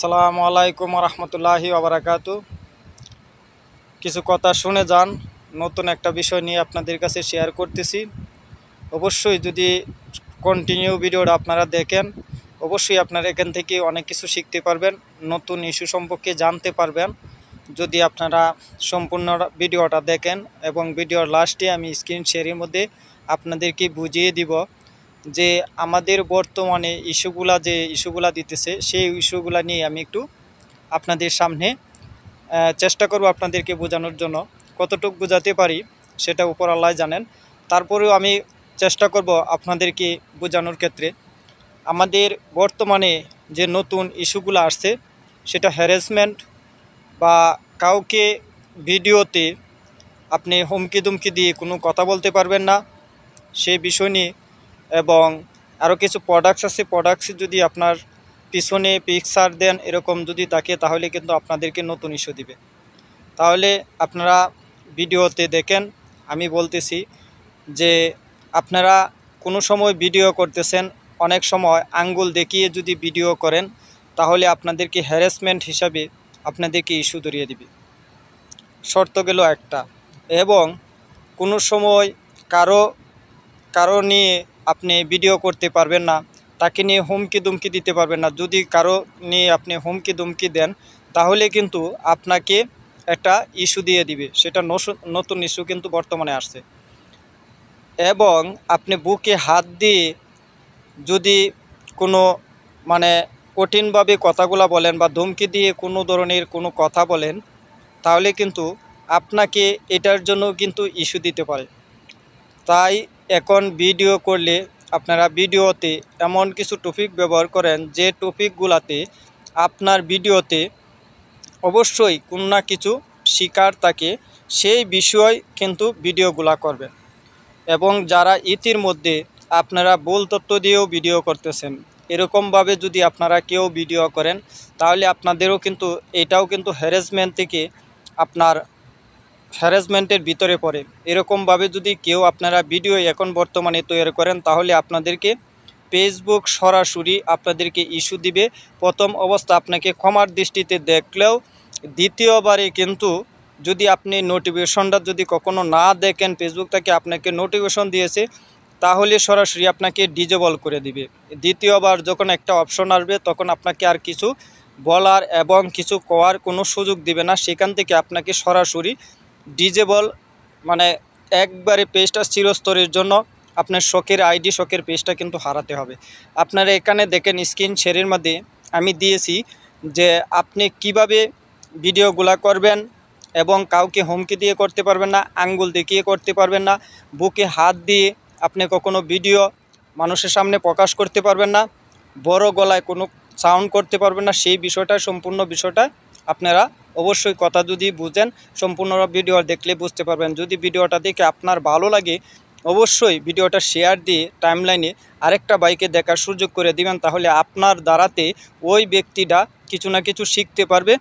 আসসালামু আলাইকুম রহমতুল্লাহি ওবারাকাতু। কিছু কথা শুনে যান। নতুন একটা বিষয় নিয়ে আপনাদের কাছে শেয়ার করতেছি। অবশ্যই যদি কন্টিনিউ ভিডিওটা আপনারা দেখেন, অবশ্যই আপনারা এখান থেকে অনেক কিছু শিখতে পারবেন, নতুন ইস্যু সম্পর্কে জানতে পারবেন যদি আপনারা সম্পূর্ণ ভিডিওটা দেখেন। এবং ভিডিওর লাস্টে আমি স্ক্রিন শেয়ারের মধ্যে আপনাদেরকে বুঝিয়ে দিব যে আমাদের বর্তমানে ইস্যুগুলা দিতেছে, সেই ইস্যুগুলা নিয়ে আমি একটু আপনাদের সামনে চেষ্টা করব আপনাদেরকে বোঝানোর জন্য। কতটুকু বোঝাতে পারি সেটা উপর আল্লাহ জানেন। তারপরেও আমি চেষ্টা করব আপনাদেরকে বোঝানোর ক্ষেত্রে। আমাদের বর্তমানে যে নতুন ইস্যুগুলো আসছে সেটা হ্যারাসমেন্ট বা কাউকে ভিডিওতে আপনি হুমকি দুমকি দিয়ে কোনো কথা বলতে পারবেন না, সেই বিষয় নিয়ে। এবং আরও কিছু প্রোডাক্টস আছে, প্রোডাক্টস যদি আপনার পিছনে পিকচার দেন এরকম যদি থাকে, তাহলে কিন্তু আপনাদেরকে নতুন ইস্যু দিবে। তাহলে আপনারা ভিডিওতে দেখেন। আমি বলতেছি যে আপনারা কোনো সময় ভিডিও করতেছেন, অনেক সময় আঙ্গুল দেখিয়ে যদি ভিডিও করেন, তাহলে আপনাদেরকে হ্যারাসমেন্ট হিসাবে আপনাদেরকে ইস্যু ধরিয়ে দিবে। শর্ত গেল একটা। এবং কোনো সময় কারো নিয়ে আপনি ভিডিও করতে পারবেন না, তাকে নিয়ে হুমকি দুমকি দিতে পারবেন না। যদি কারো নিয়ে আপনি হুমকি দুমকি দেন, তাহলে কিন্তু আপনাকে একটা ইস্যু দিয়ে দিবে। সেটা নতুন ইস্যু কিন্তু বর্তমানে আসছে। এবং আপনি বুকে হাত দিয়ে যদি কোনো মানে কঠিনভাবে কথাগুলো বলেন বা ধমকি দিয়ে কোনো ধরনের কোনো কথা বলেন, তাহলে কিন্তু আপনাকে এটার জন্য কিন্তু ইস্যু দিতে পারে। তাই এখন ভিডিও করলে আপনারা ভিডিওতে এমন কিছু টপিক ব্যবহার করেন যে টপিকগুলাতে আপনার ভিডিওতে অবশ্যই কোনো না কিছু শিকার থাকে, সেই বিষয় কিন্তু ভিডিওগুলা করবেন। এবং যারা ইতিমধ্যে আপনারা ভুল তথ্য দিয়েও ভিডিও করতেছেন, এরকমভাবে যদি আপনারা কেউ ভিডিও করেন, তাহলে আপনাদেরও কিন্তু এটাও কিন্তু হ্যারাসমেন্ট থেকে আপনার হ্যারাসমেন্টের ভিতরে পড়ে। এরকমভাবে যদি কেউ আপনারা ভিডিও এখন বর্তমানে তৈরি করেন, তাহলে আপনাদেরকে ফেসবুক সরাসরি আপনাদেরকে ইস্যু দিবে। প্রথম অবস্থা আপনাকে ক্ষমার দৃষ্টিতে দেখলেও, দ্বিতীয়বারে কিন্তু যদি আপনি নোটিফিকেশনটা যদি কখনো না দেখেন, ফেসবুক থেকে আপনাকে নোটিফিকেশন দিয়েছে, তাহলে সরাসরি আপনাকে ডিজেবল করে দিবে। দ্বিতীয়বার যখন একটা অপশন আসবে, তখন আপনাকে আর কিছু বলার এবং কিছু করার কোনো সুযোগ দিবে না। সেখান থেকে আপনাকে সরাসরি ডিজেবল, মানে একবারে পেজটা চিরস্তরের জন্য আপনার শখের আইডি, শখের পেজটা কিন্তু হারাতে হবে। আপনারা এখানে দেখেন স্ক্রিন শেয়ারের মধ্যে আমি দিয়েছি যে আপনি কিভাবে ভিডিওগুলা করবেন। এবং কাউকে হুমকি দিয়ে করতে পারবেন না, আঙ্গুল দেখিয়ে করতে পারবেন না, বুকে হাত দিয়ে আপনি কখনো ভিডিও মানুষের সামনে প্রকাশ করতে পারবেন না, বড় গলায় কোনো সাউন্ড করতে পারবেন না। সেই বিষয়টা, সম্পূর্ণ বিষয়টা আপনারা অবশ্যই কথা যদি বুঝেন, সম্পূর্ণ ভিডিও দেখলে বুঝতে পারবেন। যদি ভিডিওটা দেখে আপনার ভালো লাগে, অবশ্যই ভিডিওটা শেয়ার দিয়ে টাইমলাইনে আরেকটা বাইকে দেখার সুযোগ করে দিবেন। তাহলে আপনার দ্বারাতে ওই ব্যক্তিটা কিছু না কিছু শিখতে পারবে।